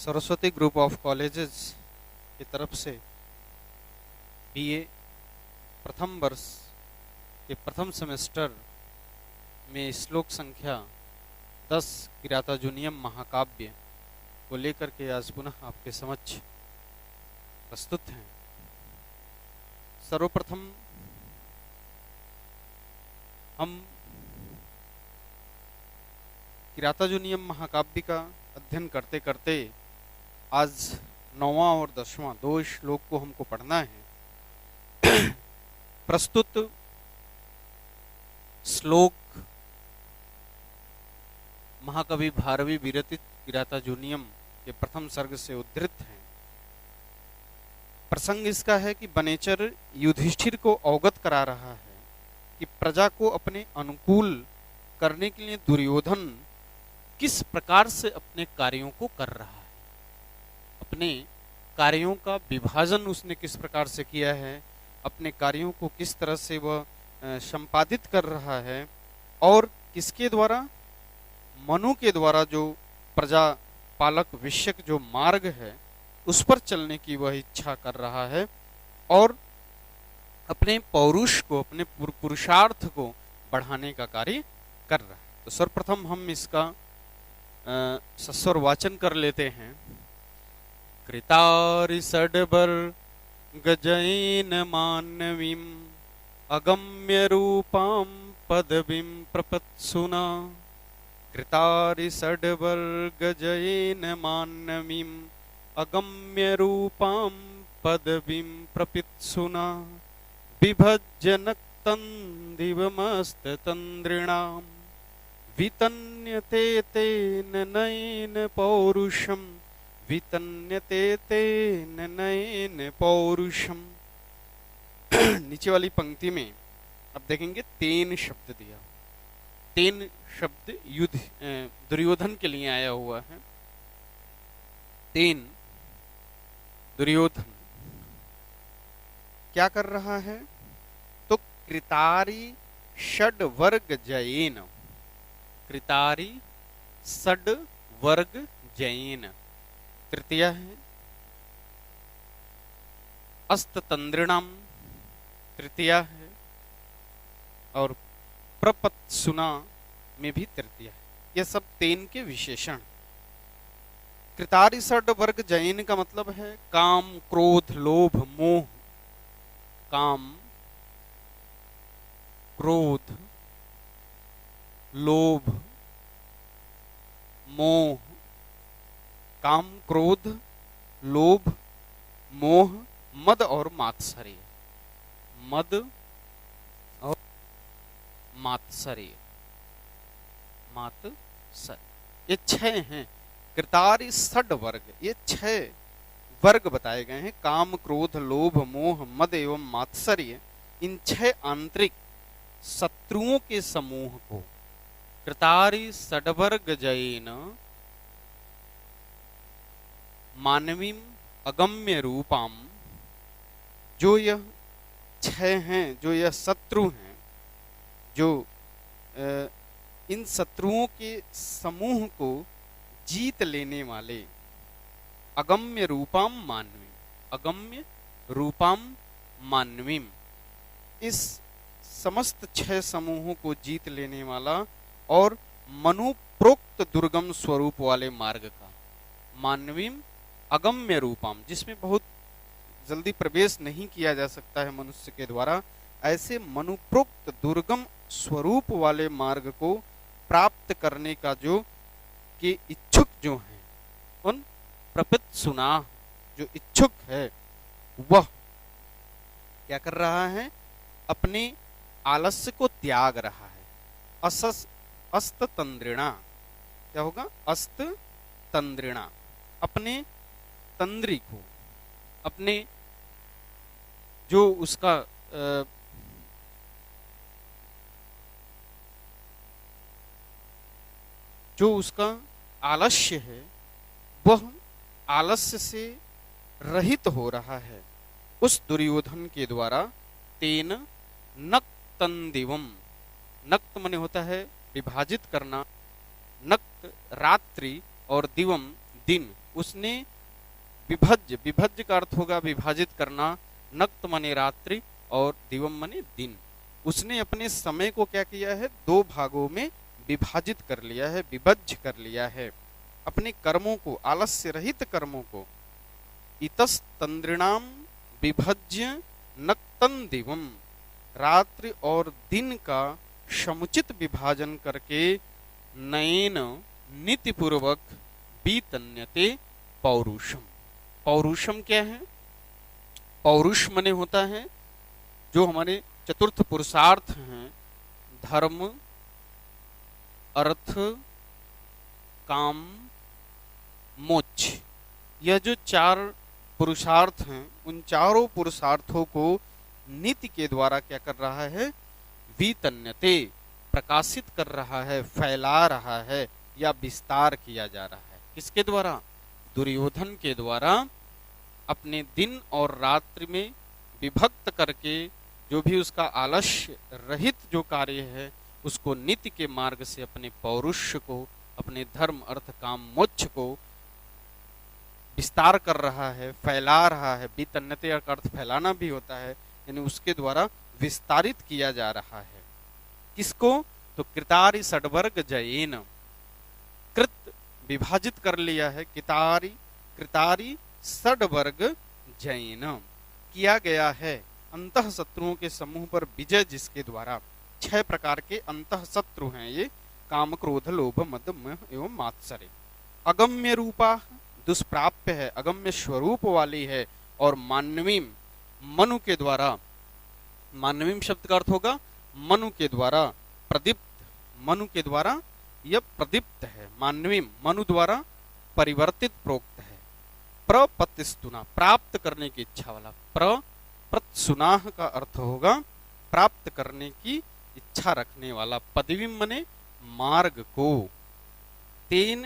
Saraswati group of colleges की तरफ से बीए प्रथम वर्ष के प्रथम सेमेस्टर में श्लोक संख्या 10 किरातार्जुनीयम महाकाव्य को लेकर के आज पुनः आपके समक्ष प्रस्तुत हैं। सर्वप्रथम हम किरातार्जुनीयम महाकाव्य का अध्ययन करते करते आज 9वां और 10वां दो श्लोक को हमको पढ़ना है। प्रस्तुत श्लोक महाकवि भारवी विरचित किरातार्जुनीयम के प्रथम सर्ग से उद्धृत है। प्रसंग इसका है कि बनेचर युधिष्ठिर को अवगत करा रहा है कि प्रजा को अपने अनुकूल करने के लिए दुर्योधन किस प्रकार से अपने कार्यों को कर रहा है, अपने कार्यों का विभाजन उसने किस प्रकार से किया है, अपने कार्यों को किस तरह से वह संपादित कर रहा है और किसके द्वारा, मनु के द्वारा जो प्रजा पालक विषयक जो मार्ग है उस पर चलने की वह इच्छा कर रहा है और अपने पौरुष को, अपने पुरुषार्थ को बढ़ाने का कार्य कर रहा है। तो सर्वप्रथम हम इसका सस्वर वाचन कर लेते हैं। कृतारि सडबर गजैन मानवीम अगम्य रूपां पदवीं प्रपत्सुना। कृतारि सडबर गजैन मानवीम अगम्य रूपां पदवीं प्रपत्सुना। बिभज्यनक्तं दिवमस्ततन्द्रिणां वितन्यते तेन नयन पौरुषम। वितन्यते तेन नयन पौरुषम। नीचे वाली पंक्ति में अब देखेंगे तेन शब्द दिया। तेन शब्द युद्ध दुर्योधन के लिए आया हुआ है। तेन दुर्योधन क्या कर रहा है? तो कृतारि षड वर्ग जयेन, कृतारि षड वर्ग जयेन तृतीया है। अस्ततंद्रिणाम तृतीया है और प्रपत्सुना में भी तृतीया है। यह सब तेन के विशेषण। कृतारि षड वर्ग जयेन का मतलब है काम, क्रोध, लोभ, मोह। काम, क्रोध, लोभ, मोह। काम, क्रोध, लोभ, मोह, मद और मात्सर्य। मद और मात्सर्य, मात्सर्य, ये 6 हैं। कृतारि षड वर्ग, ये 6 वर्ग बताए गए हैं। काम, क्रोध, लोभ, मोह, मद एवं मात्सर्य, इन 6 आंतरिक शत्रुओं के समूह को कृतारि षडवर्ग जयेन मानवीम अगम्य रूपाम, जो यह 6 हैं, जो यह शत्रु हैं, जो इन शत्रुओं के समूह को जीत लेने वाले। अगम्य रूपाम मानवीम, अगम्य रूपाम मानवीम, इस समस्त 6 समूहों को जीत लेने वाला और मनुप्रोक्त दुर्गम स्वरूप वाले मार्ग का। मानवीम अगम्य रूपाम, जिसमें बहुत जल्दी प्रवेश नहीं किया जा सकता है मनुष्य के द्वारा, ऐसे मनुप्रोक्त दुर्गम स्वरूप वाले मार्ग को प्राप्त करने का जो के इच्छुक जो हैं, उन प्रपत्सुना, जो इच्छुक है वह क्या कर रहा है? अपने आलस्य को त्याग रहा है। अस्ततंद्रिणा, क्या होगा? अस्ततंद्रिणा, अपने तंद्री को, अपने जो उसका जो उसका आलस्य है वह आलस्य से रहित हो रहा है उस दुर्योधन के द्वारा। तेन नक्तं दिवम, नक्त मने होता है विभाजित करना, नक्त रात्रि और दिवम दिन, उसने विभज्य, विभज्य का अर्थ होगा विभाजित करना, नक्त मने रात्रि और दिवम मने दिन। उसने अपने समय को क्या किया है, दो भागों में विभाजित कर लिया है, विभज्य कर लिया है। अपने कर्मों को, आलस्य रहित कर्मों को, इतस तंद्रिणाम विभज्य नक्तन दिवम, रात्रि और दिन का समुचित विभाजन करके नयन नीतिपूर्वक बीतन्यते पौरुषम। पौरुषम क्या है? पौरुष मने होता है जो हमारे चतुर्थ पुरुषार्थ हैं, धर्म, अर्थ, काम, मोक्ष। यह जो चार पुरुषार्थ हैं, उन चारों पुरुषार्थों को नीति के द्वारा क्या कर रहा है, वितन्यते, प्रकाशित कर रहा है, फैला रहा है या विस्तार किया जा रहा है। किसके द्वारा? दुर्योधन के द्वारा अपने दिन और रात्रि में विभक्त करके जो भी उसका आलस्य रहित जो कार्य है उसको नीति के मार्ग से अपने पौरुष को, अपने धर्म, अर्थ, काम, मोक्ष को विस्तार कर रहा है, फैला रहा है। वितन्यते का अर्थ फैलाना भी होता है, यानी उसके द्वारा विस्तारित किया जा रहा है। किसको? तो कृतारि षड्वर्ग जयेन, कृत विभाजित कर लिया है, कृतारि षड्वर्ग जयेन, किया गया है अंतः शत्रुओं के समूह पर विजय, जिसके द्वारा 6 प्रकार के अंतः शत्रु हैं ये, काम, क्रोध, लोभ, मद, मोह एवं मात्सर्य। अगम्य रूपा, दुष्प्राप्य है, अगम्य स्वरूप वाली है, और मानवीम, मनु के द्वारा, मानवीम शब्द का अर्थ होगा मनु के द्वारा प्रदीप्त, मनु के द्वारा यह प्रदीप्त है, मानवीम, मनु द्वारा परिवर्तित प्रोक्त है। प्रपतिस्तुना, प्राप्त करने की इच्छा वाला, प्रत्सुनाह का अर्थ होगा प्राप्त करने की इच्छा रखने वाला। पदवीम मने मार्ग को, तेन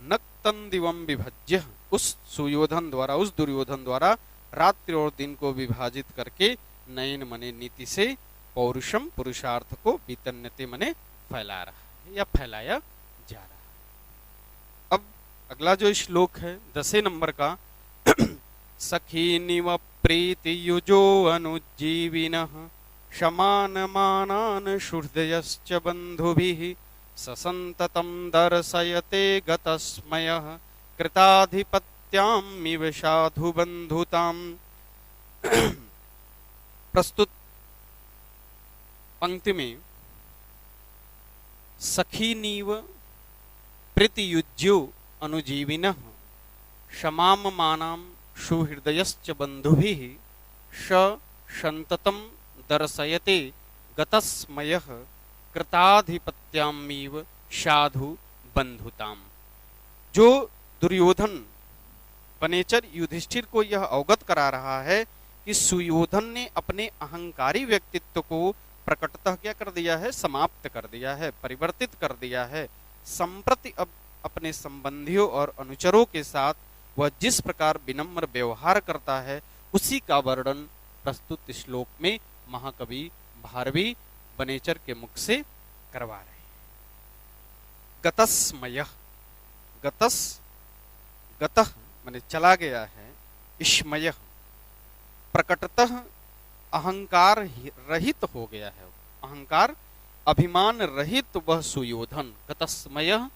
नक्तन दिवम विभज्य, उस सुयोधन द्वारा, उस दुर्योधन द्वारा रात्रि और दिन को विभाजित करके नयन मने नीति से पौरुषम, पुरुषार्थ को, वितन्यते मने फैला रहा है या फैलाया जा रहा है। अब अगला जो श्लोक है 10 नंबर का, सखीनिव प्रीति युजो अनुजीविनः शमानमानान् शुहृदयश्च बन्धुभिः ससन्ततं दर्शयते गतस्मयः कृताधिपत्यामिव साधु बन्धुताम्। प्रस्तुत पंक्ति में सखीनीव प्रीतियुज्यो अनुजीविनः शमाममानां सुहृदयश्च बन्धुभिः सन्ततं दर्शयते गतस्मयः कृताधिपत्यामिव साधु बन्धुताम्। जो दुर्योधन वनेचर युधिष्ठिर को यह अवगत करा रहा है कि सुयोधन ने अपने अहंकारी व्यक्तित्व को प्रकटतः क्या कर दिया है, समाप्त कर दिया है, परिवर्तित कर दिया है। संप्रति अब अपने संबंधियों और अनुचरों के साथ वह जिस प्रकार विनम्र व्यवहार करता है, उसी का वर्णन प्रस्तुत श्लोक में महाकवि भारवी वनेचर के मुख से करवा रहे हैं। गतस्मयः, गतस, गतः माने चला गया है, स्मयः प्रकटतः अहंकार रहित हो गया है, अहंकार अभिमान रहित वह सुयोधन। गतस्मयः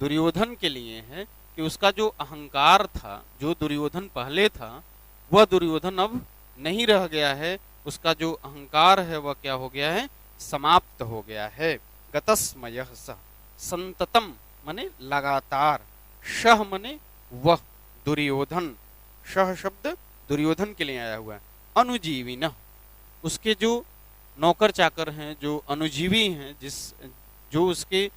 दुर्योधन के लिए है कि उसका जो अहंकार था, जो दुर्योधन पहले था, वह दुर्योधन अब नहीं रह गया है, उसका जो अहंकार है वह क्या हो गया है, समाप्त हो गया है। गतस्मयः सः, संततम माने लगातार, शह माने वह दुर्योधन, शह शब्द दुर्योधन के लिए आया हुआ है। अनुजीविनः, उसके जो नौकर चाकर हैं, जो अनुजीवी हैं, जो उसके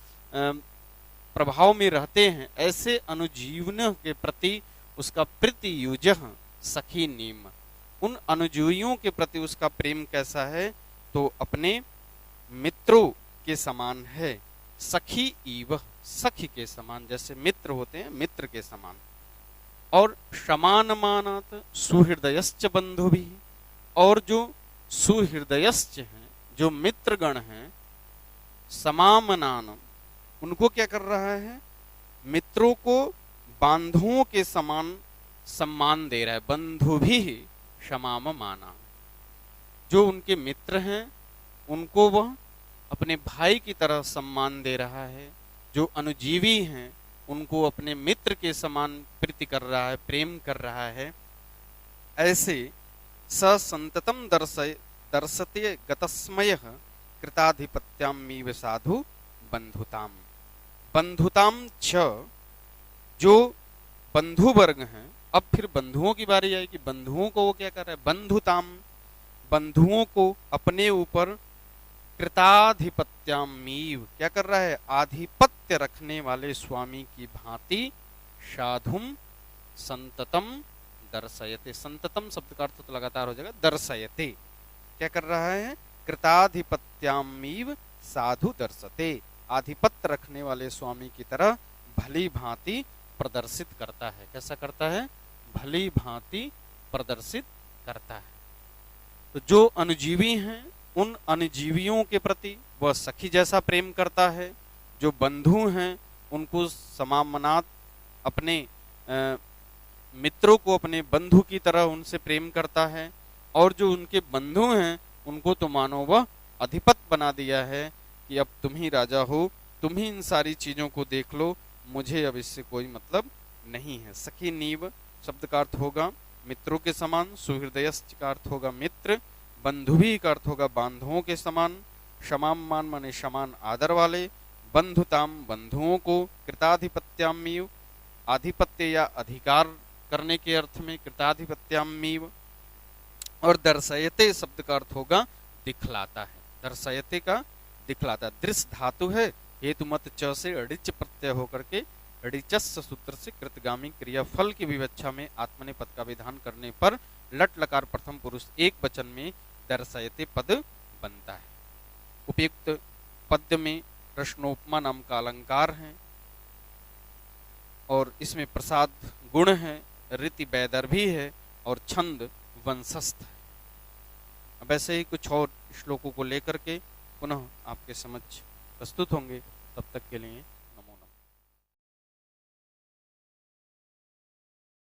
प्रभाव में रहते हैं, ऐसे अनुजीवन के प्रति उसका प्रीतियुजः सखी नीम, उन अनुजीवियों के प्रति उसका प्रेम कैसा है, तो अपने मित्रों के समान है। सखी इव, सखी के समान, जैसे मित्र होते हैं मित्र के समान। और समान मानात सुहृदयश्च बंधु भी, और जो सुहृदयश्च हैं, जो मित्रगण हैं, समामनान, उनको क्या कर रहा है, मित्रों को बांधुओं के समान सम्मान दे रहा है। बंधु भी क्षमाम माना, जो उनके मित्र हैं उनको वह अपने भाई की तरह सम्मान दे रहा है। जो अनुजीवी हैं उनको अपने मित्र के समान प्रीति कर रहा है, प्रेम कर रहा है। ऐसे स संततम दर्शते गतस्मय कृताधिपत्यामीव साधु बंधुताम। बंधुताम छ, जो बंधु वर्ग हैं। अब फिर बंधुओं की बारी आई कि बंधुओं को वो क्या कर रहा है, बंधुताम, बंधुओं को अपने ऊपर कृताधिपत्यामीव क्या कर रहा है, आधिपत्य रखने वाले स्वामी की भांति साधुम संततम दर्शयते। संततम शब्द का अर्थ तो लगातार हो जाएगा, दर्शयते क्या कर रहा है, कृताधिपत्यामीव साधु दर्शते, आधिपत्य रखने वाले स्वामी की तरह भली भांति प्रदर्शित करता है। कैसा करता है, भली भांति प्रदर्शित करता है। तो जो अनुजीवी हैं उन अनुजीवियों के प्रति वह सखी जैसा प्रेम करता है। जो बंधु हैं उनको समामनात अपने मित्रों को अपने बंधु की तरह उनसे प्रेम करता है। और जो उनके बंधु हैं उनको तो मानो वह अधिपत बना दिया है कि अब तुम ही राजा हो, तुम ही इन सारी चीजों को देख लो, मुझे अब इससे कोई मतलब नहीं है। सखी नीव शब्द का अर्थ होगा मित्रों के समान, सुहृदयश्च का अर्थ होगा मित्र, बंधु भी का अर्थ होगा बांधुओं के समान, क्षमाम मान माने समान आदर वाले, बंधुताम बंधुओं को, कृताधिपत्यामीव आधिपत्य या अधिकार करने के अर्थ में कृताधिपत्यामीव, और दर्शयते शब्द का अर्थ होगा दिखलाता है। दर्शयते का दिखलाता, दृश्य धातु है, हेतु मत च से अड़िच प्रत्यय होकर के अड़िचस् सूत्र से कृतगामी क्रियाफल की विवक्षा में आत्मनेपद का विधान करने पर लट लकार प्रथम पुरुष एक वचन में दर्शयते पद बनता है। उपयुक्त पद्य में प्रश्नोपमा नाम का अलंकार है और इसमें प्रसाद गुण है, रीति वैदर्भी है और छंद वंशस्थ है। अब ऐसे ही कुछ और श्लोकों को लेकर के पुनः आपके समक्ष प्रस्तुत होंगे। तब तक के लिए